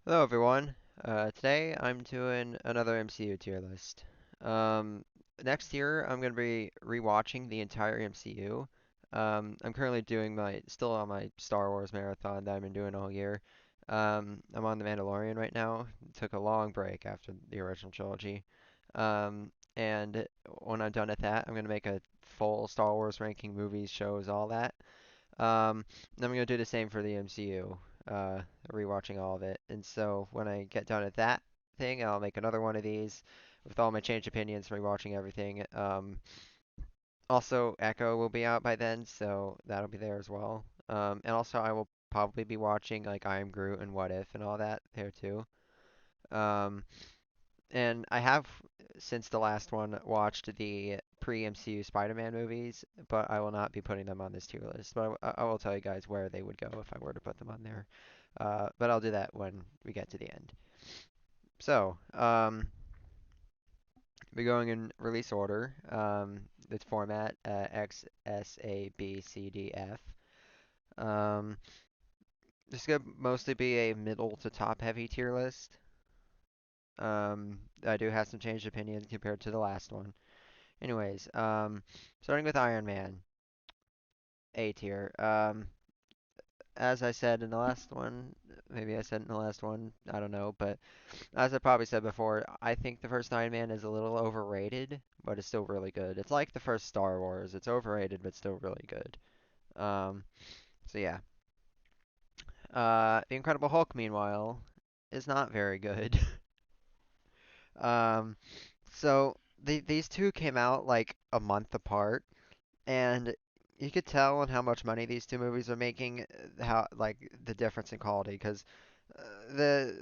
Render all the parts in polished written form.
Hello everyone. Today I'm doing another MCU tier list. Um, Next year I'm gonna be rewatching the entire MCU. I'm currently doing still on my Star Wars marathon that I've been doing all year. I'm on The Mandalorian right now. Took a long break after the original trilogy. And when I'm done with that, I'm gonna make a full Star Wars ranking movies, shows, all that. And I'm gonna do the same for the MCU, rewatching all of it. And so when I get done with that thing, I'll make another one of these with all my changed opinions, rewatching everything. Also, Echo will be out by then, so that'll be there as well. And also I will probably be watching like I Am Groot and What If and all that there too. Um, and I have, since the last one, watched the pre-MCU Spider-Man movies, but I will not be putting them on this tier list. But I will tell you guys where they would go if I were to put them on there. But I'll do that when we get to the end. So, we're going in release order. The format X, S, A, B, C, D, F. Um, this is gonna mostly be a middle to top heavy tier list. I do have some changed opinions compared to the last one. Anyways, starting with Iron Man, A tier. As I said in the last one, maybe I said in the last one, I don't know, but as I probably said before, I think the first Iron Man is a little overrated, but it's still really good. It's like the first Star Wars. It's overrated, but still really good. Um, so yeah. The Incredible Hulk, meanwhile, is not very good. Um, so these two came out like a month apart. And you could tell on how much money these two movies are making, how like the difference in quality. Because the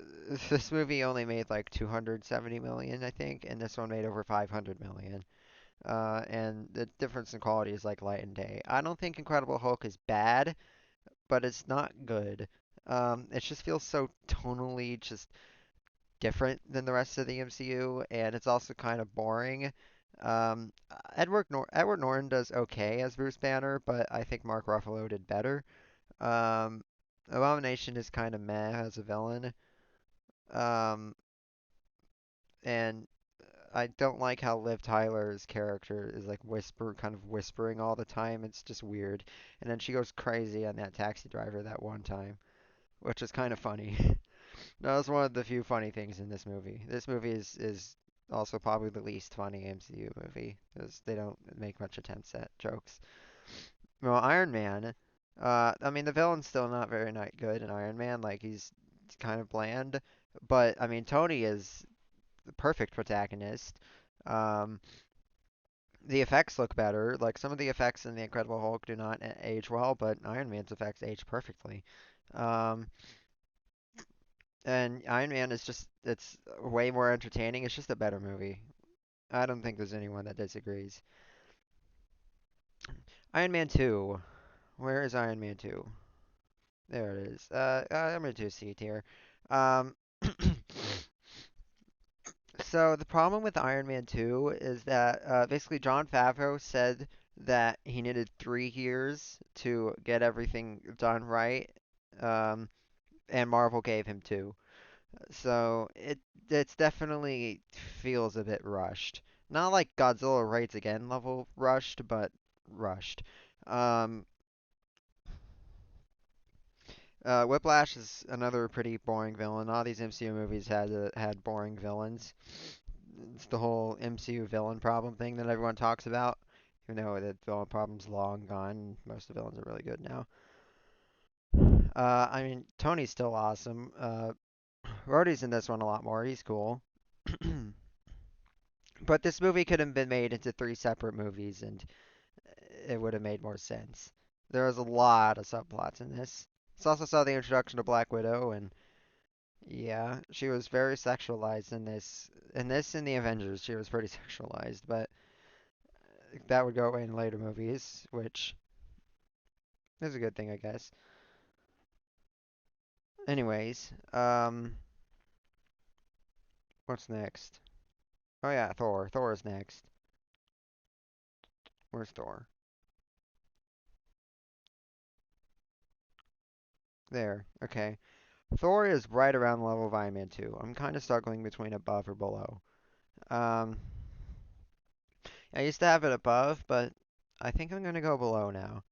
this movie only made like 270 million, I think, and this one made over 500 million. And the difference in quality is like light and day. I don't think Incredible Hulk is bad, but it's not good. It just feels so tonally just different than the rest of the MCU, and it's also kind of boring. Edward Norton does okay as Bruce Banner, but I think Mark Ruffalo did better. Um, Abomination is kind of meh as a villain. Um, and I don't like how Liv Tyler's character is like kind of whispering all the time. It's just weird. And then she goes crazy on that taxi driver that one time, which is kind of funny. That was one of the few funny things in this movie. This movie is also probably the least funny MCU movie because they don't make much attempts at jokes. Well, Iron Man, I mean the villain's still not very not good in Iron Man. Like he's kind of bland, but I mean Tony is the perfect protagonist. Um, the effects look better. Like some of the effects in the Incredible Hulk do not age well, but Iron Man's effects age perfectly. Um, And Iron Man is it's way more entertaining. It's just a better movie. I don't think there's anyone that disagrees. Iron Man 2. Where is Iron Man 2? There it is. I'm gonna do C tier. Um, so the problem with Iron Man 2 is that basically Jon Favreau said that he needed 3 years to get everything done right, um, and Marvel gave him two. So it's definitely feels a bit rushed. Not like Godzilla Raids Again level rushed, but rushed. Um, Whiplash is another pretty boring villain. All these MCU movies had boring villains. It's the whole MCU villain problem thing that everyone talks about. You know that villain problem's long gone. Most of the villains are really good now. I mean, Tony's still awesome. Rhodey's in this one a lot more. He's cool. But this movie could have been made into three separate movies and it would have made more sense. There was a lot of subplots in this. This also saw the introduction to Black Widow and yeah, she was very sexualized in this. In this in the Avengers, she was pretty sexualized, but that would go away in later movies, which is a good thing, I guess. Anyways, what's next? Oh yeah, Thor. Thor is next. Where's Thor? There. Okay. Thor is right around the level of Iron Man 2. I'm kind of struggling between above or below. Um, I used to have it above, but I think I'm gonna go below now.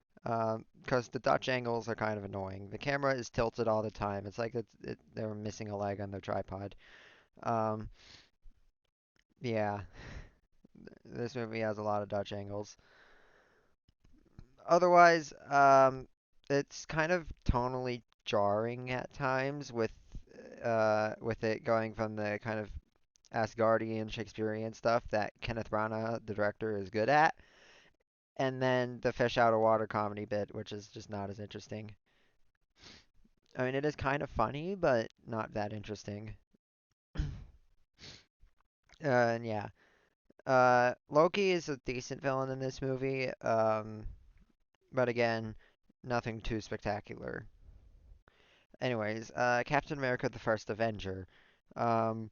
Because the Dutch angles are kind of annoying. The camera is tilted all the time. It's like they're missing a leg on their tripod. Um, yeah, this movie has a lot of Dutch angles. Otherwise, it's kind of tonally jarring at times with it going from the kind of Asgardian Shakespearean stuff that Kenneth Branagh, the director, is good at, and then the fish out of water comedy bit, which is just not as interesting. I mean, it is kind of funny, but not that interesting. And yeah, Loki is a decent villain in this movie, but again, nothing too spectacular. Anyways, Captain America: The First Avenger. Um,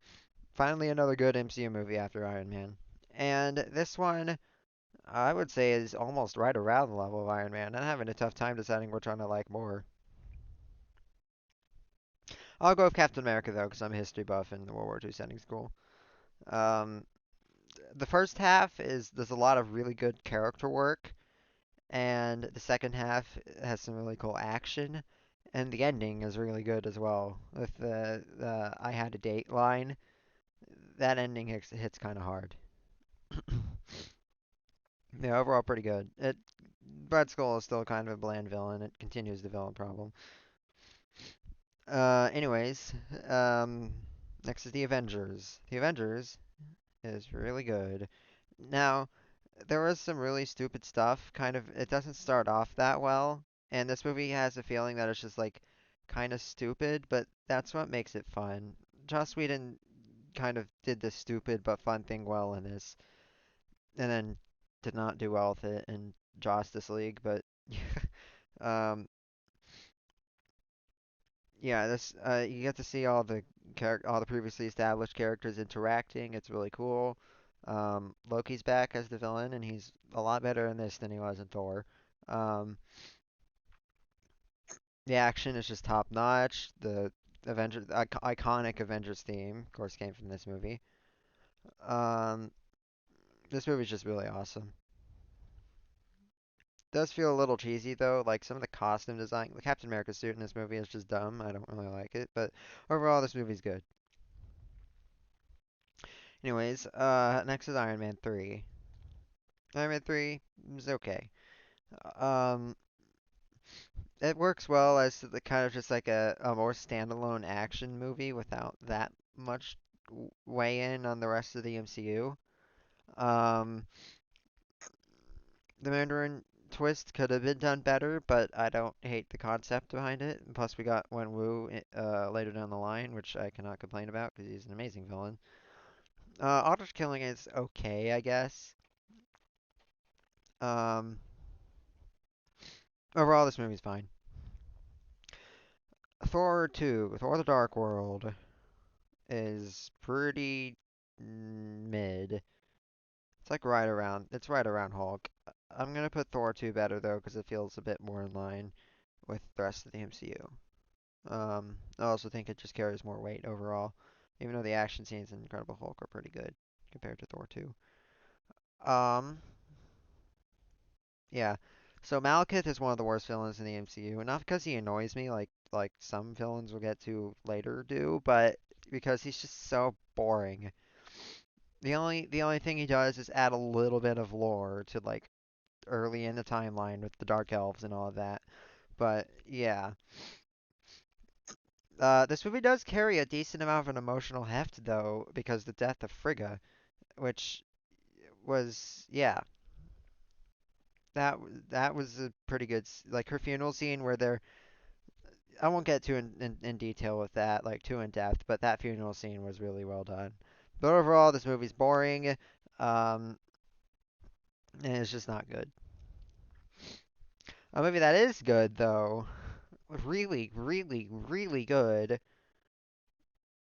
Finally, another good MCU movie after Iron Man. And this one, I would say, is almost right around the level of Iron Man. I'm having a tough time deciding which one I like more. I'll go with Captain America though, because I'm a history buff and the World War II setting's cool. Um, the first half is there's a lot of really good character work, and the second half has some really cool action, and the ending is really good as well. With the "I had a date" line, that ending hits kind of hard. Yeah, overall pretty good. Red Skull is still kind of a bland villain. It continues the villain problem. Anyways, um, next is the Avengers. The Avengers is really good. Now, there was some really stupid stuff. Kind of, it doesn't start off that well, and this movie has a feeling that it's just like kind of stupid, but that's what makes it fun. Joss Whedon kind of did the stupid but fun thing well in this, and then did not do well with it in Justice League. But um, yeah, this you get to see all the previously established characters interacting. It's really cool. Loki's back as the villain, and he's a lot better in this than he was in Thor. Um, the action is just top notch. The iconic Avengers theme, of course, came from this movie. Um, this movie's just really awesome. Does feel a little cheesy though, like some of the costume design. The Captain America suit in this movie is just dumb. I don't really like it, but overall, this movie's good. Anyways, next is Iron Man 3. Iron Man 3 is okay. Um, it works well as the kind of just like a more standalone action movie without that much weigh in on the rest of the MCU. Um, the Mandarin twist could have been done better, but I don't hate the concept behind it. And plus, we got Wenwu later down the line, which I cannot complain about because he's an amazing villain. Aldrich Killing is okay, I guess. Um, Overall, this movie's fine. Thor 2, Thor the Dark World, is pretty mid. It's right around Hulk. I'm gonna put Thor 2 better though, because it feels a bit more in line with the rest of the MCU. I also think it just carries more weight overall, even though the action scenes in Incredible Hulk are pretty good compared to Thor 2. Um, yeah. So Malekith is one of the worst villains in the MCU, and not because he annoys me like some villains we'll get to later do, but because he's just so boring. The only thing he does is add a little bit of lore to like early in the timeline with the Dark Elves and all of that. But yeah, this movie does carry a decent amount of an emotional heft though, because the death of Frigga, which was yeah, that was a pretty good like her funeral scene where they're I won't get too in detail with that, like too in depth, but that funeral scene was really well done. But overall, this movie's boring, and it's just not good. A movie that is good though, really, really, really good.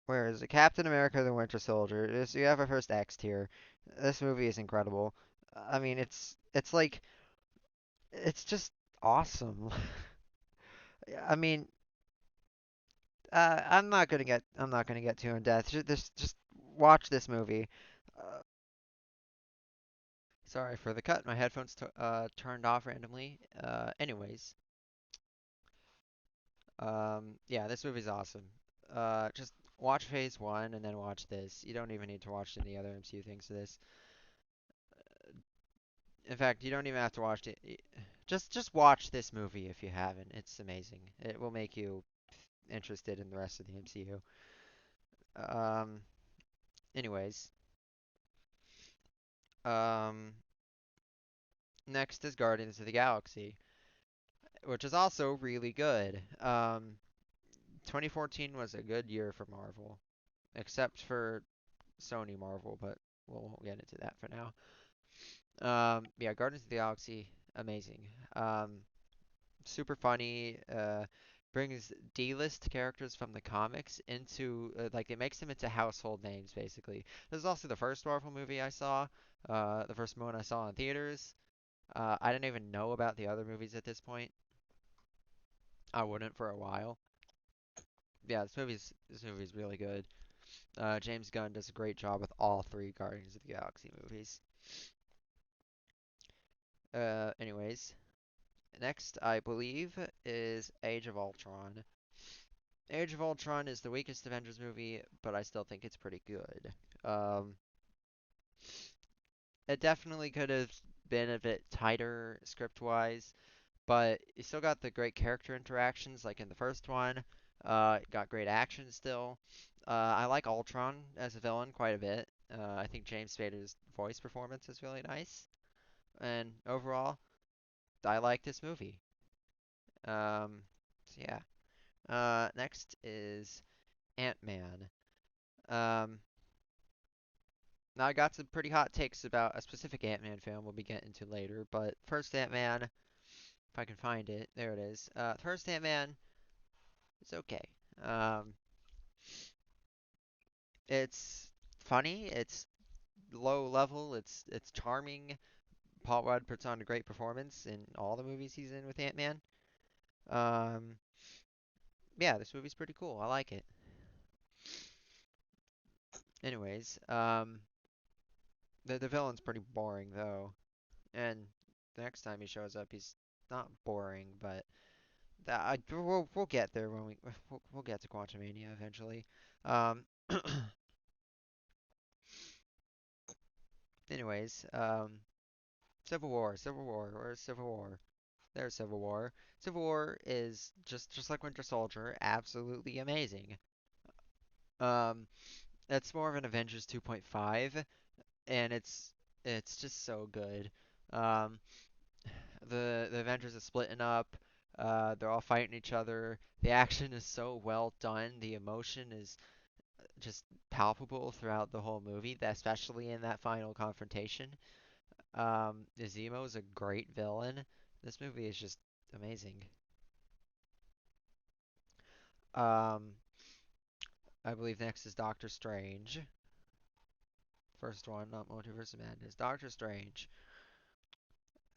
Where is it? Captain America: The Winter Soldier. You have a first X tier. This movie is incredible. I mean, it's like it's just awesome. I mean, I'm not gonna get too in depth. Just watch this movie. Uh, Sorry for the cut. My headphones turned off randomly. Anyways, yeah, this movie's awesome. Just watch Phase One and then watch this. You don't even need to watch any other MCU things to this. In fact, you don't even have to watch it. Just watch this movie if you haven't. It's amazing. It will make you interested in the rest of the MCU. Um, anyways, um, next is Guardians of the Galaxy, which is also really good. 2014 was a good year for Marvel, except for Sony Marvel, but we won't get into that for now. Yeah, Guardians of the Galaxy, amazing. Um, Super funny. Brings D-list characters from the comics into like it makes them into household names basically. This is also the first Marvel movie I saw. The first one I saw in theaters. I didn't even know about the other movies at this point. I wouldn't for a while. Yeah, this movie's really good. James Gunn does a great job with all three Guardians of the Galaxy movies. Anyways, next I believe is Age of Ultron. Age of Ultron is the weakest Avengers movie, but I still think it's pretty good. Um, it definitely could have been a bit tighter script-wise, but you still got the great character interactions like in the first one. Got great action still. I like Ultron as a villain quite a bit. I think James Spader's voice performance is really nice, and overall, I like this movie. So yeah. Next is Ant-Man. Um, Now I got some pretty hot takes about a specific Ant-Man film we'll be getting to later, but first Ant-Man, if I can find it, there it is. First Ant-Man, it's okay. Um, it's funny, it's low level, it's charming. Paul Rudd puts on a great performance in all the movies he's in with Ant-Man. Um, yeah, this movie's pretty cool. I like it. Anyways, the villain's pretty boring though, and the next time he shows up, he's not boring, but we'll get there when we'll get to Quantumania eventually. Um, anyways, Civil War, Civil War, where's Civil War? There's Civil War. Civil War is just like Winter Soldier, absolutely amazing. Um, it's more of an Avengers 2.5, and it's just so good. Um, the Avengers are splitting up. They're all fighting each other. The action is so well done. The emotion is just palpable throughout the whole movie, especially in that final confrontation. Zemo is a great villain. This movie is just amazing. Um, I believe next is Doctor Strange. First one, not Multiverse of Madness. Doctor Strange.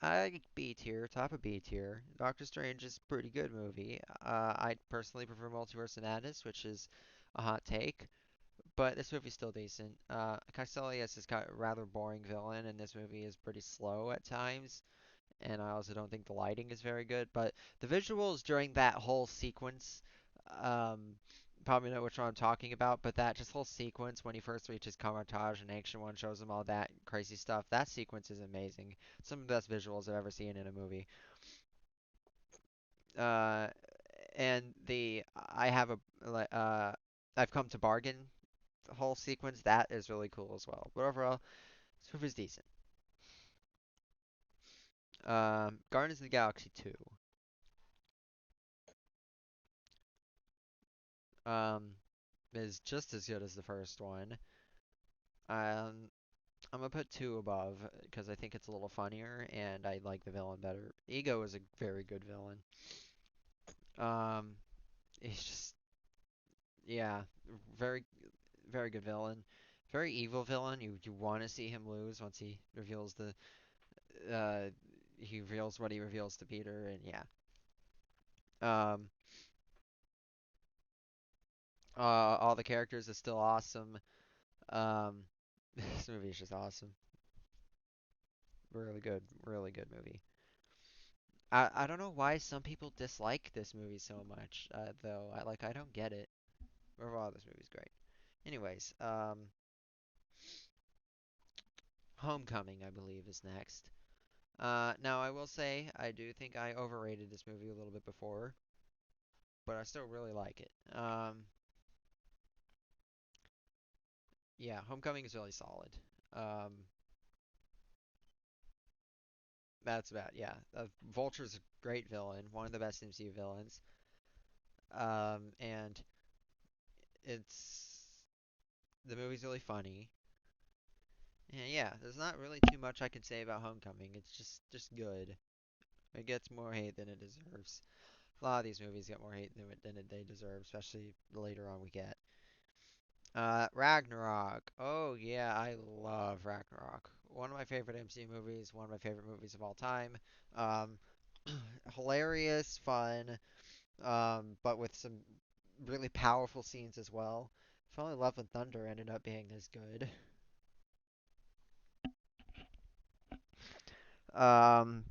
I B tier, top of B tier. Doctor Strange is a pretty good movie. I personally prefer Multiverse of Madness, which is a hot take. But this movie's still decent. Caecilius is got a rather boring villain, and this movie is pretty slow at times. And I also don't think the lighting is very good. But the visuals during that whole sequence, um, probably know which one I'm talking about. But that just whole sequence when he first reaches Kamar-Taj and Ancient One shows him all that crazy stuff. That sequence is amazing. Some of the best visuals I've ever seen in a movie. Uh, and the I have a I've come to bargain the whole sequence, that is really cool as well. But overall, this movie's decent. Guardians of the Galaxy 2 um, is just as good as the first one. Um, I'm gonna put 2 above because I think it's a little funnier and I like the villain better. Ego is a very good villain. Um, he's just yeah, very very good villain. Very evil villain. You want to see him lose once uh he reveals what he reveals to Peter and yeah. Um All the characters are still awesome. Um, this movie is just awesome. Really good movie. I don't know why some people dislike this movie so much, though. I don't get it. Overall, this movie's great. Anyways, Homecoming, I believe, is next. Now I will say I do think I overrated this movie a little bit before, but I still really like it. Yeah, Homecoming is really solid. Um, that's about yeah. Vulture's a great villain, one of the best MCU villains. And it's the movie's really funny. And yeah, there's not really too much I can say about Homecoming. It's just good. It gets more hate than it deserves. A lot of these movies get more hate than they deserve, especially the later on we get. Ragnarok. Oh yeah, I love Ragnarok. One of my favorite MCU movies, one of my favorite movies of all time. Um, hilarious, fun, but with some really powerful scenes as well. If only Love and Thunder ended up being as good. Um,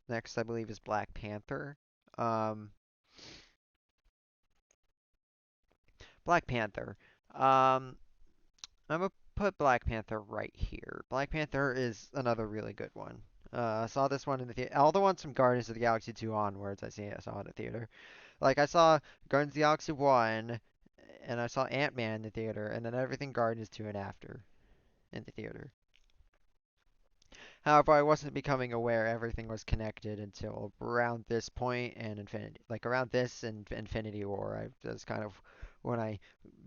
next I believe is Black Panther. Um, Black Panther. Um, I'm gonna put Black Panther right here. Black Panther is another really good one. I saw this one in the theater. All the ones from Guardians of the Galaxy 2 onwards, I saw in the theater. Like I saw Guardians of the Galaxy 1, and I saw Ant-Man in the theater, and then everything Guardians 2 and after in the theater. However, I wasn't becoming aware everything was connected until around this point and Infinity, like around this and Infinity War. That's kind of when I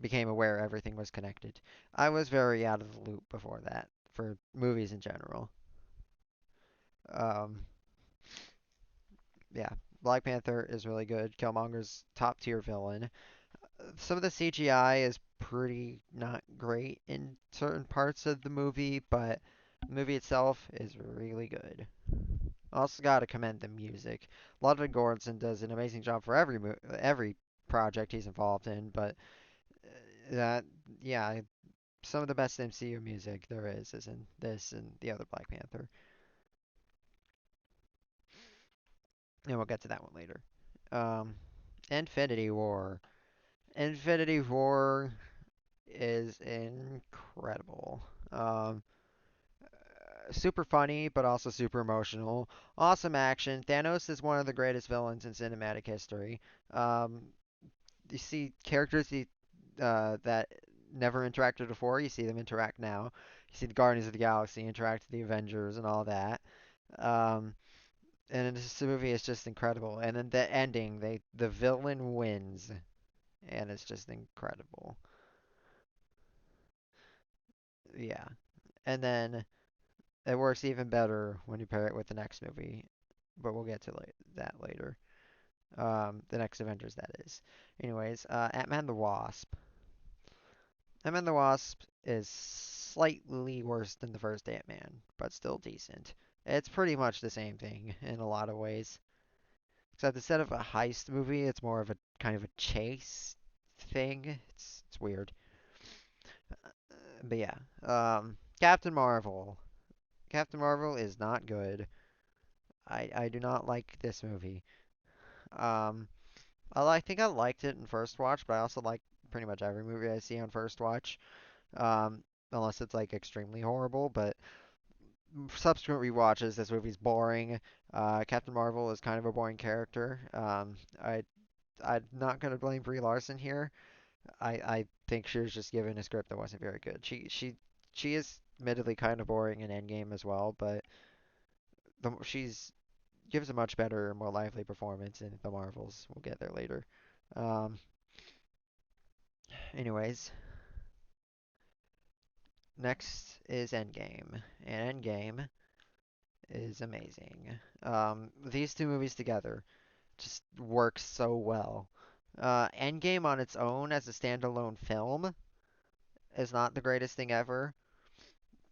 became aware everything was connected. I was very out of the loop before that for movies in general. Um, yeah, Black Panther is really good. Killmonger's top tier villain. Some of the CGI is pretty not great in certain parts of the movie, but the movie itself is really good. Also got to commend the music. Ludwig Göransson does an amazing job for every project he's involved in, but that yeah, some of the best MCU music there is in this and the other Black Panther. And we'll get to that one later. Um, Infinity War. Infinity War is incredible. Super funny, but also super emotional. Awesome action. Thanos is one of the greatest villains in cinematic history. Um, you see characters that never interacted before. You see them interact now. You see the Guardians of the Galaxy interact with the Avengers and all that. Um, and this movie is just incredible. And then the ending, the villain wins, and it's just incredible. Yeah. And then it works even better when you pair it with the next movie, but we'll get to that later. The next Avengers, that is. Anyways, Ant-Man the Wasp. Ant-Man the Wasp is slightly worse than the first Ant-Man, but still decent. It's pretty much the same thing in a lot of ways. Except instead of a heist movie, it's more of a kind of a chase thing. It's weird. But yeah. Captain Marvel. Captain Marvel is not good. I do not like this movie. Um, I think I liked it in first watch, but I also like pretty much every movie I see on first watch. Um, unless it's like extremely horrible, but subsequent rewatches, this movie's boring. Captain Marvel is kind of a boring character. I'm not gonna blame Brie Larson here. I think she was just given a script that wasn't very good. She is admittedly kind of boring in Endgame as well, but she's gives a much better, more lively performance in the Marvels. We'll get there later. Um, anyways, next is Endgame, and Endgame is amazing. These two movies together just work so well. Endgame on its own as a standalone film is not the greatest thing ever,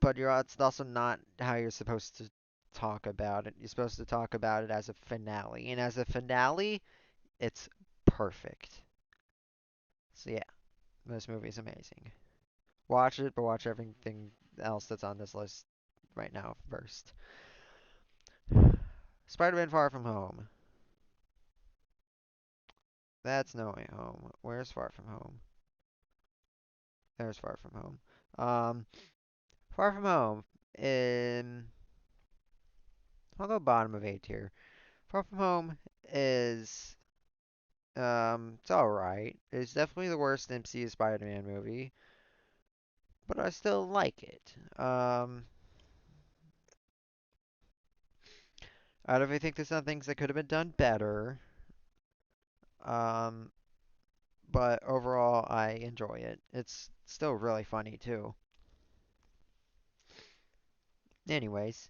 but it's also not how you're supposed to talk about it. You're supposed to talk about it as a finale, and as a finale, it's perfect. So yeah, this movie is amazing. Watch it, but watch everything else that's on this list right now first. Spider-Man Far From Home. That's No Way Home. Where's Far From Home? There's Far From Home. Um, Far From Home. In I'll go bottom of A tier. Far From Home is it's all right. It's definitely the worst MCU Spider-Man movie, but I still like it. I definitely think there's some things that could have been done better. Um, but overall, I enjoy it. It's still really funny too. Anyways,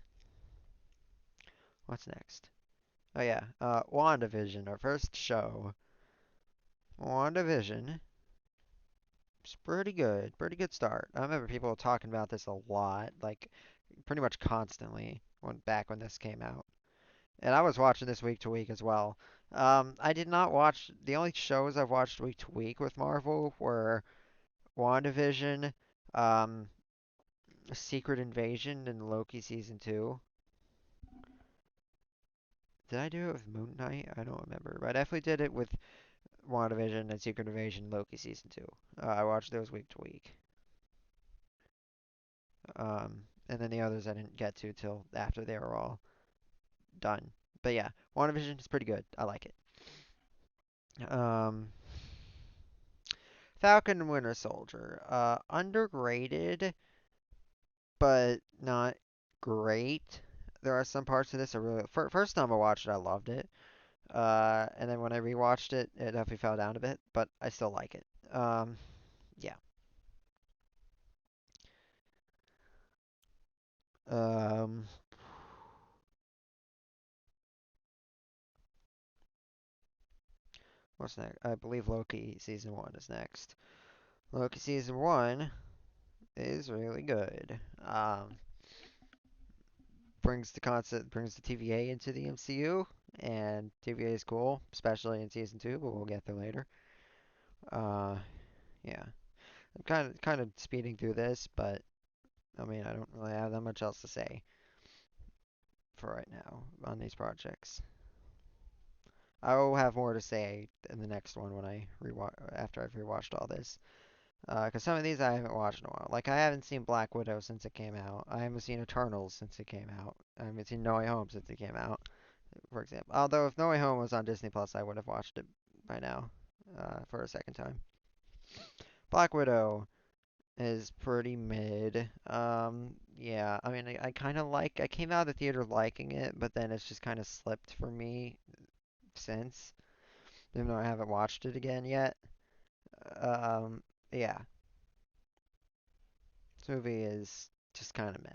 what's next? Oh yeah, WandaVision, our first show. WandaVision. It's pretty good. Pretty good start. I remember people talking about this a lot, like pretty much constantly when this came out. And I was watching this week to week as well. I did not watch the only shows I've watched week to week with Marvel were WandaVision, um, Secret Invasion, and Loki season two. Did I do it with Moon Knight? I don't remember, but I definitely did it with WandaVision and Secret Invasion, Loki season two. I watched those week to week. And then the others I didn't get to till after they were all done. But yeah, WandaVision is pretty good. I like it. Um, Falcon and Winter Soldier. Underrated, but not great. There are some parts of this I really. First time I watched it, I loved it. And then when I rewatched it, it definitely fell down a bit, but I still like it. Yeah. Um, what's next? I believe Loki season one is next. Loki season one is really good. Brings the TVA into the MCU, and TVA is cool, especially in season two, but we'll get there later. Uh, yeah, I'm kind of speeding through this, but I mean I don't really have that much else to say for right now on these projects. I will have more to say in the next one when I rewatch after I've rewatched all this. Because some of these I haven't watched in a while. Like I haven't seen Black Widow since it came out. I haven't seen Eternals since it came out. I haven't seen No Way Home since it came out, for example. Although if No Way Home was on Disney Plus, I would have watched it by now, for a second time. Black Widow is pretty mid. Yeah, I mean, I kind of like. I came out of the theater liking it, but then it's just kind of slipped for me since, even though I haven't watched it again yet. Um, yeah, this movie is just kind of meh.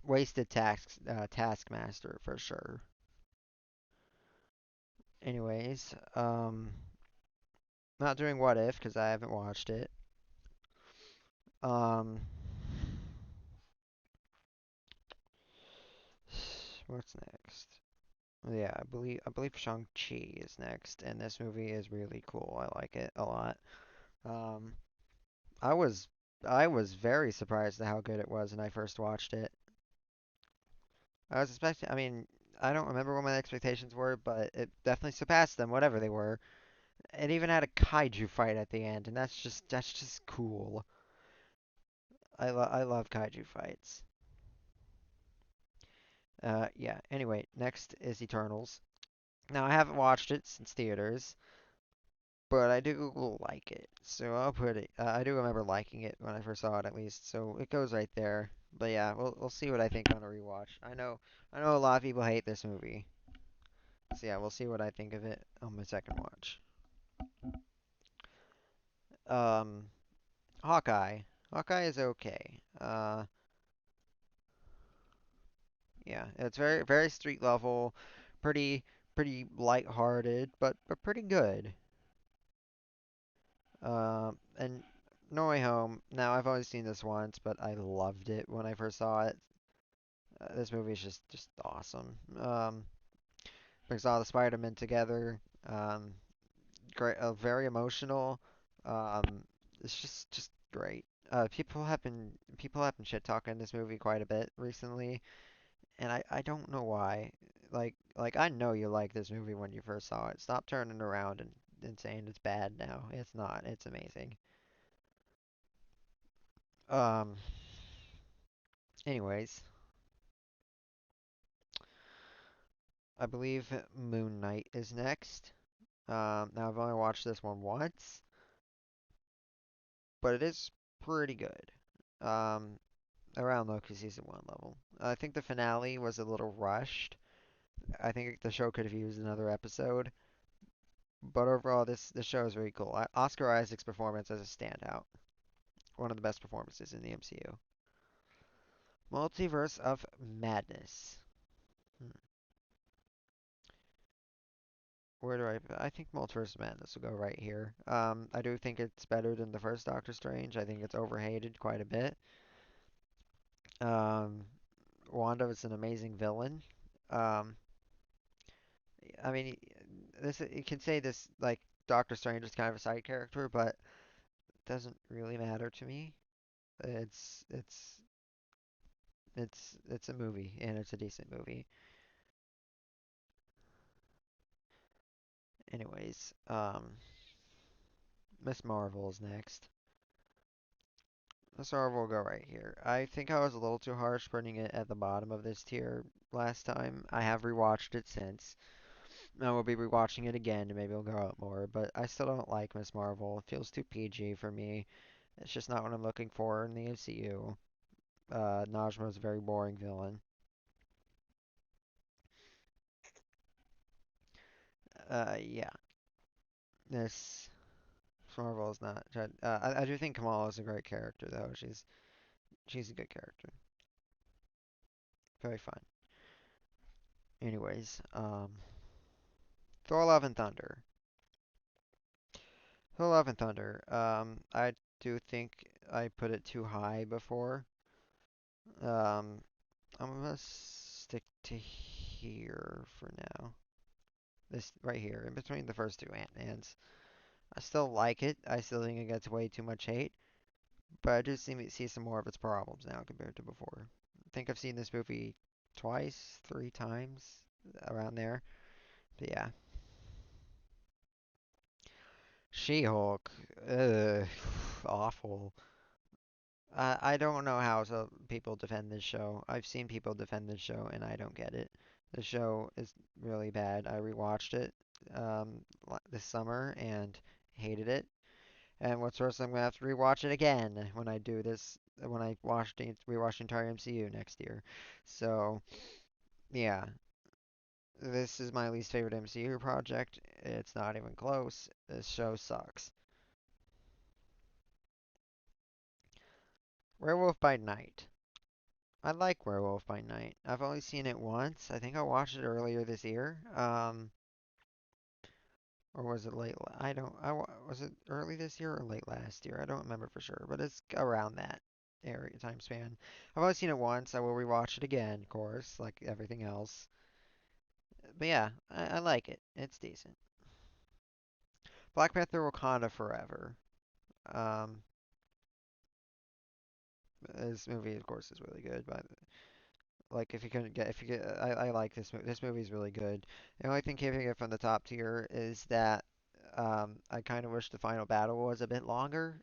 Wasted Taskmaster for sure. Anyways, not doing What If because I haven't watched it. Um, what's next? Yeah, I believe Shang-Chi is next, and this movie is really cool. I like it a lot. Um, I was I was very surprised at how good it was when I first watched it. I was expecting, I mean, I don't remember what my expectations were, but it definitely surpassed them, whatever they were. It even had a kaiju fight at the end, and that's just cool. I love kaiju fights. Yeah. Anyway, next is Eternals. Now I haven't watched it since theaters, but I do like it. So I'll put it. I do remember liking it when I first saw it, at least. So it goes right there. But yeah, we'll see what I think on a rewatch. I know a lot of people hate this movie. So yeah, we'll see what I think of it on my second watch. Um, Hawkeye. Hawkeye is okay. Yeah, it's very street level, pretty pretty light-hearted, but pretty good. And No Way Home. Now I've only seen this once, but I loved it when I first saw it. This movie is just awesome. Brings all the Spider-Men together. Um, great, very emotional. Um, it's just great. People have been shit talking this movie quite a bit recently, and I don't know why. Like I know you liked this movie when you first saw it. Stop turning around and saying it's bad now. It's not. It's amazing. Um, anyways, I believe Moon Knight is next. Now I've only watched this one once, but it is pretty good. Um, around Loki season one level. I think the finale was a little rushed. I think the show could have used another episode, but overall, this show is very cool. Oscar Isaac's performance as a standout, one of the best performances in the MCU. Multiverse of Madness. Hmm. Where do I think Multiverse of Madness will go right here. I do think it's better than the first Doctor Strange. I think it's overhated quite a bit. Um, Wanda is an amazing villain. Um, I mean, this you can say this like Doctor Strange is kind of a side character, but it doesn't really matter to me. It's it's it's a movie and it's a decent movie. Anyways, Miss Marvel is next. Miss Marvel will go right here. I think I was a little too harsh putting it at the bottom of this tier last time. I have rewatched it since. I will be rewatching it again and maybe it'll go up more, but I still don't like Miss Marvel. It feels too PG for me. It's just not what I'm looking for in the MCU. Najma is a very boring villain. Yeah, this Marvel is not. I do think Kamala is a great character though. She's a good character. Very fun. Anyways, Thor: Love and Thunder. Thor: Love and Thunder. I do think I put it too high before. Um, I'm gonna stick to here for now. This right here, in between the first two Ant-Mans. I still like it. I still think it gets way too much hate. But I do see some more of its problems now compared to before. I think I've seen this movie twice, three times, around there. But yeah, She-Hulk, ugh, awful. I don't know how people defend this show. I've seen people defend this show, and I don't get it. The show is really bad. I rewatched it this summer and hated it. And what's worse, I'm gonna have to rewatch it again when I do this, when I rewatch the entire MCU next year. So, yeah, this is my least favorite MCU project. It's not even close. This show sucks. Werewolf by Night. I like Werewolf by Night. I've only seen it once. I think I watched it earlier this year. Or was it late? I don't. Was it early this year or late last year? I don't remember for sure, but it's around that area time span. I've only seen it once. I will rewatch it again, of course, like everything else. But yeah, I like it. It's decent. Black Panther: Wakanda Forever. Um, this movie, of course, is really good, but like if you get, I like this movie. This movie is really good. The only thing keeping it from the top tier is that I kind of wish the final battle was a bit longer.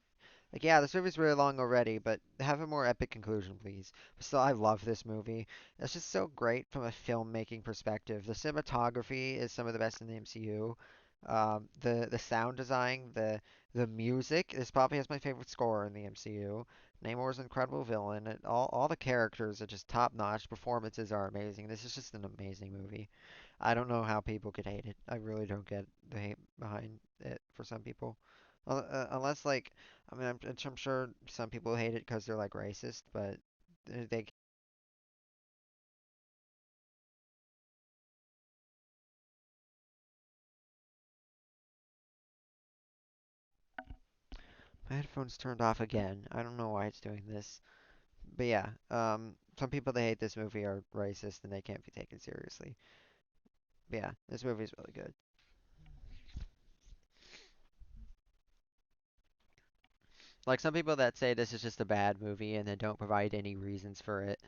Like, yeah, this movie's really long already, but have a more epic conclusion, please. But still, I love this movie. It's just so great from a filmmaking perspective. The cinematography is some of the best in the MCU. The sound design, the music. This probably has my favorite score in the MCU. Namor's an incredible villain. And all the characters are just top notch. Performances are amazing. This is just an amazing movie. I don't know how people could hate it. I really don't get the hate behind it for some people. Unless like, I mean, I'm sure some people hate it because they're like racist, but they my headphones turned off again. I don't know why it's doing this. But yeah, some people that hate this movie are racist and they can't be taken seriously. But yeah, this movie is really good. Like some people that say this is just a bad movie and then don't provide any reasons for it,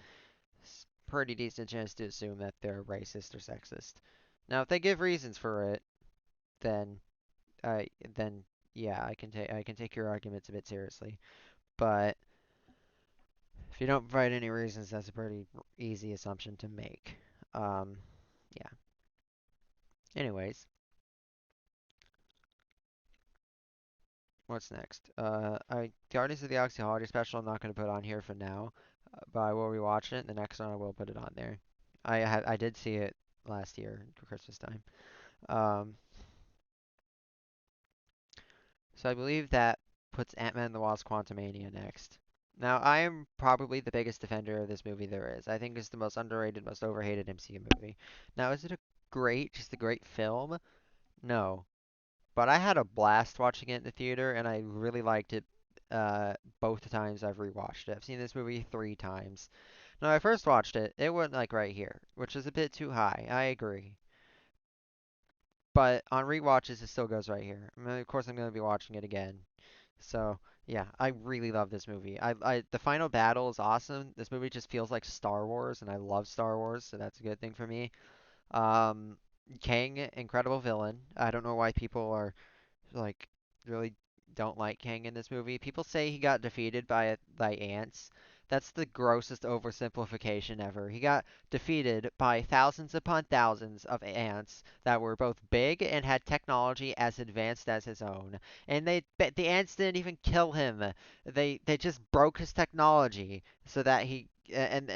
it's pretty decent chance to assume that they're racist or sexist. Now, if they give reasons for it, then uh, then yeah, I can take your arguments a bit seriously. But if you don't provide any reasons, that's a pretty easy assumption to make. Um, yeah. Anyways, what's next? Guardians of the Galaxy Holiday Special. I'm not going to put on here for now, but I will rewatch it. The next one I will put it on there. I did see it last year for Christmas time. Um, so I believe that puts Ant-Man and the Wasp: Quantumania next. Now, I am probably the biggest defender of this movie there is. I think it's the most underrated, most overhated MCU movie. Now, is it just a great film? No. But I had a blast watching it in the theater, and I really liked it both times I've rewatched it. I've seen this movie 3 times. Now, I first watched it, it went like right here, which is a bit too high. I agree. But on rewatches, it still goes right here. I mean, of course, I'm going to be watching it again. So, yeah, I really love this movie. The final battle is awesome. This movie just feels like Star Wars, and I love Star Wars, so that's a good thing for me. Um, Kang, incredible villain. I don't know why people are like really don't like Kang in this movie. People say he got defeated by ants. That's the grossest oversimplification ever. He got defeated by thousands upon thousands of ants that were both big and had technology as advanced as his own. And but the ants didn't even kill him. They just broke his technology so that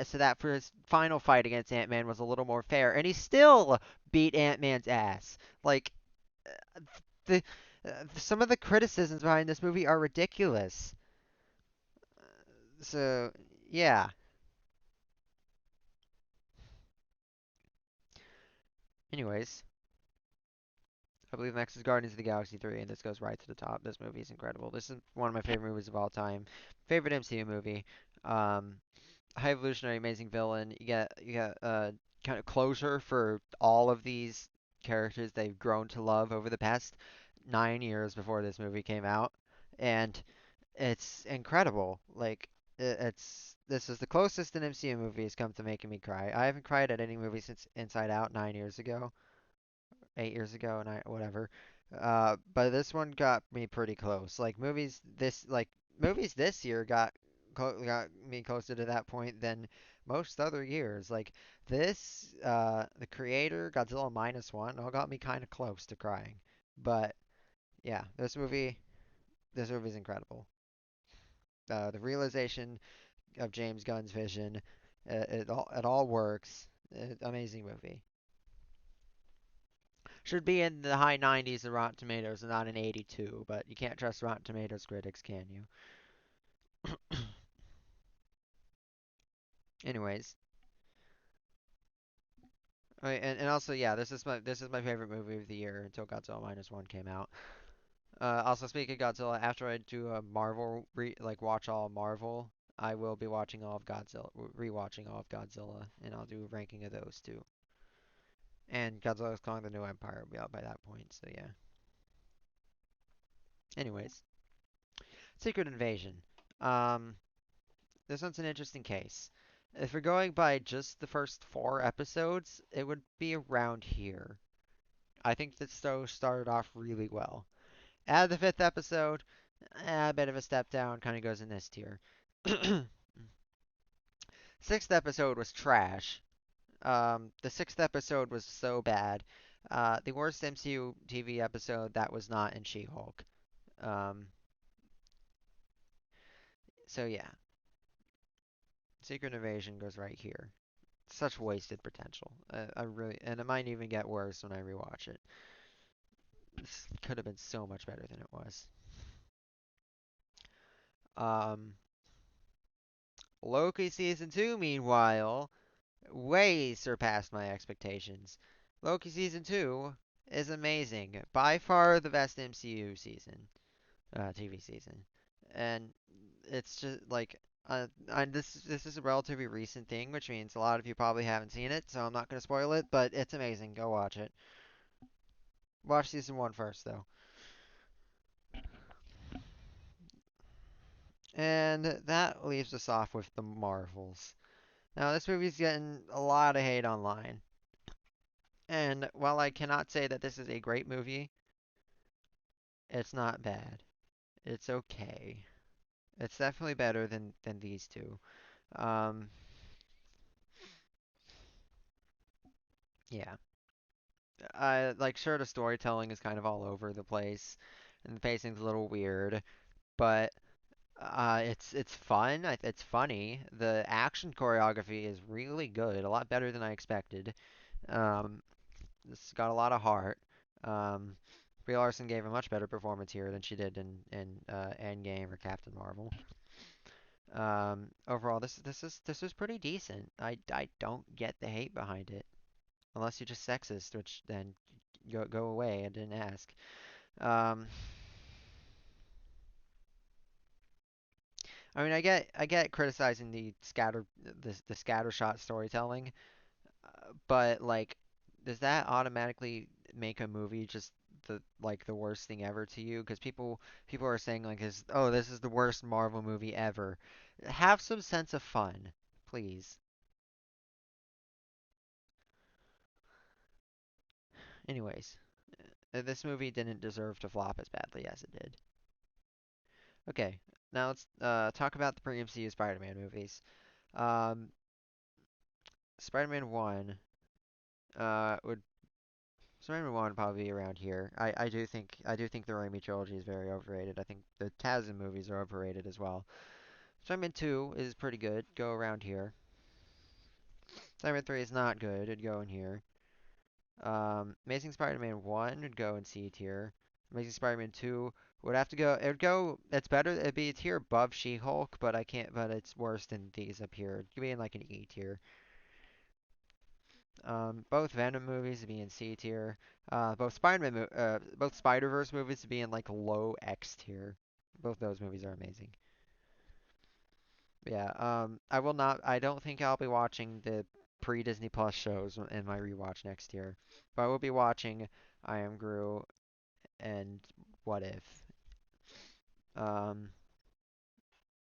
so that for his final fight against Ant-Man was a little more fair. And he still beat Ant-Man's ass. Like the some of the criticisms behind this movie are ridiculous. So, yeah. Anyways, I believe next is Guardians of the Galaxy 3, and this goes right to the top. This movie is incredible. This is one of my favorite movies of all time. Favorite MCU movie. Um, high evolutionary, amazing villain. You get kind of closure for all of these characters they've grown to love over the past 9 years before this movie came out, and it's incredible. Like it's this is the closest an MCU movie has come to making me cry. I haven't cried at any movie since Inside Out 9 years ago, 8 years ago, and I whatever. But this one got me pretty close. Movies this year got me closer to that point than most other years. Like the creator, Godzilla minus one, all got me kind of close to crying. But yeah, this movie's incredible. The realization of James Gunn's vision. It all works. Amazing movie. Should be in the high 90s of Rotten Tomatoes and not an 82, but you can't trust Rotten Tomatoes critics, can you? Anyways, and also yeah, this is my favorite movie of the year until Godzilla minus one came out. Also speaking of Godzilla, after I do a Marvel watch all Marvel, I will be watching all of Godzilla, rewatching all of Godzilla, and I'll do a ranking of those too. And Godzilla's Kong: The New Empire will be out by that point, so yeah. Anyways, Secret Invasion. Um, this one's an interesting case. If we're going by just the first 4 episodes, it would be around here. I think this show started off really well. Add the 5th episode, a bit of a step down, kind of goes in this tier. 6th episode was trash. The 6th episode was so bad. The worst MCU TV episode that was not in She-Hulk. Um, so yeah, Secret Invasion goes right here. Such wasted potential. I really, and it might even get worse when I rewatch it. This could have been so much better than it was. Um, Loki season 2, meanwhile, way surpassed my expectations. Loki season 2 is amazing. By far the best MCU season, TV season. And it's just like this is a relatively recent thing, which means a lot of you probably haven't seen it, so I'm not going to spoil it, but it's amazing. Go watch it. Watch season 1 first, though. And that leaves us off with the Marvels. Now, this movie's getting a lot of hate online. And while I cannot say that this is a great movie, it's not bad. It's okay. It's definitely better than these two. Um, yeah. Like sure the storytelling is kind of all over the place, and the pacing's a little weird, but it's fun. It's funny. The action choreography is really good, a lot better than I expected. Um, it's got a lot of heart. Um, Brie Larson gave a much better performance here than she did in Endgame or Captain Marvel. Overall, this is pretty decent. I don't get the hate behind it, unless you're just sexist, which then go away. I didn't ask. Um, I mean, I get criticizing the scattershot storytelling, but like, does that automatically make a movie just the worst thing ever to you? Because people are saying like, this is the worst Marvel movie ever. Have some sense of fun, please. Anyways, this movie didn't deserve to flop as badly as it did. Okay, now let's talk about the pre-MCU Spider-Man movies. Um, Spider-Man 1 would Spider-Man 1 would probably be around here. I do think the Raimi trilogy is very overrated. I think the Tazam movies are overrated as well. Spider-Man 2 is pretty good. Go around here. Spider-Man 3 is not good. It'd go in here. Amazing Spider-Man 1 would go in C tier. Amazing Spider-Man 2 would have to go. It would go. It's better. It'd be a tier above She-Hulk, but I can't. But it's worse than these up here. It'd be in like an E tier. Both Venom movies would be in C tier. Both Spider-Verse movies would be in like low X tier. Both those movies are amazing. Yeah. I will not. I don't think I'll be watching the pre-Disney Plus shows in my rewatch next year, but I will be watching I Am Gru and What If. Um,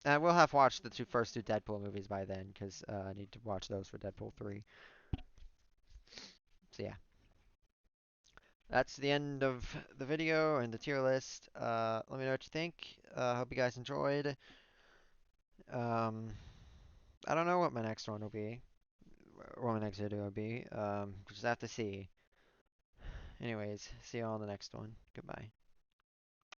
and I will have watched the first two Deadpool movies by then because I need to watch those for Deadpool 3. So yeah. That's the end of the video and the tier list. Let me know what you think. Hope you guys enjoyed. Um, I don't know what my next one will be, what my next video will be. Just have to see. Anyways, see you all on the next one. Goodbye.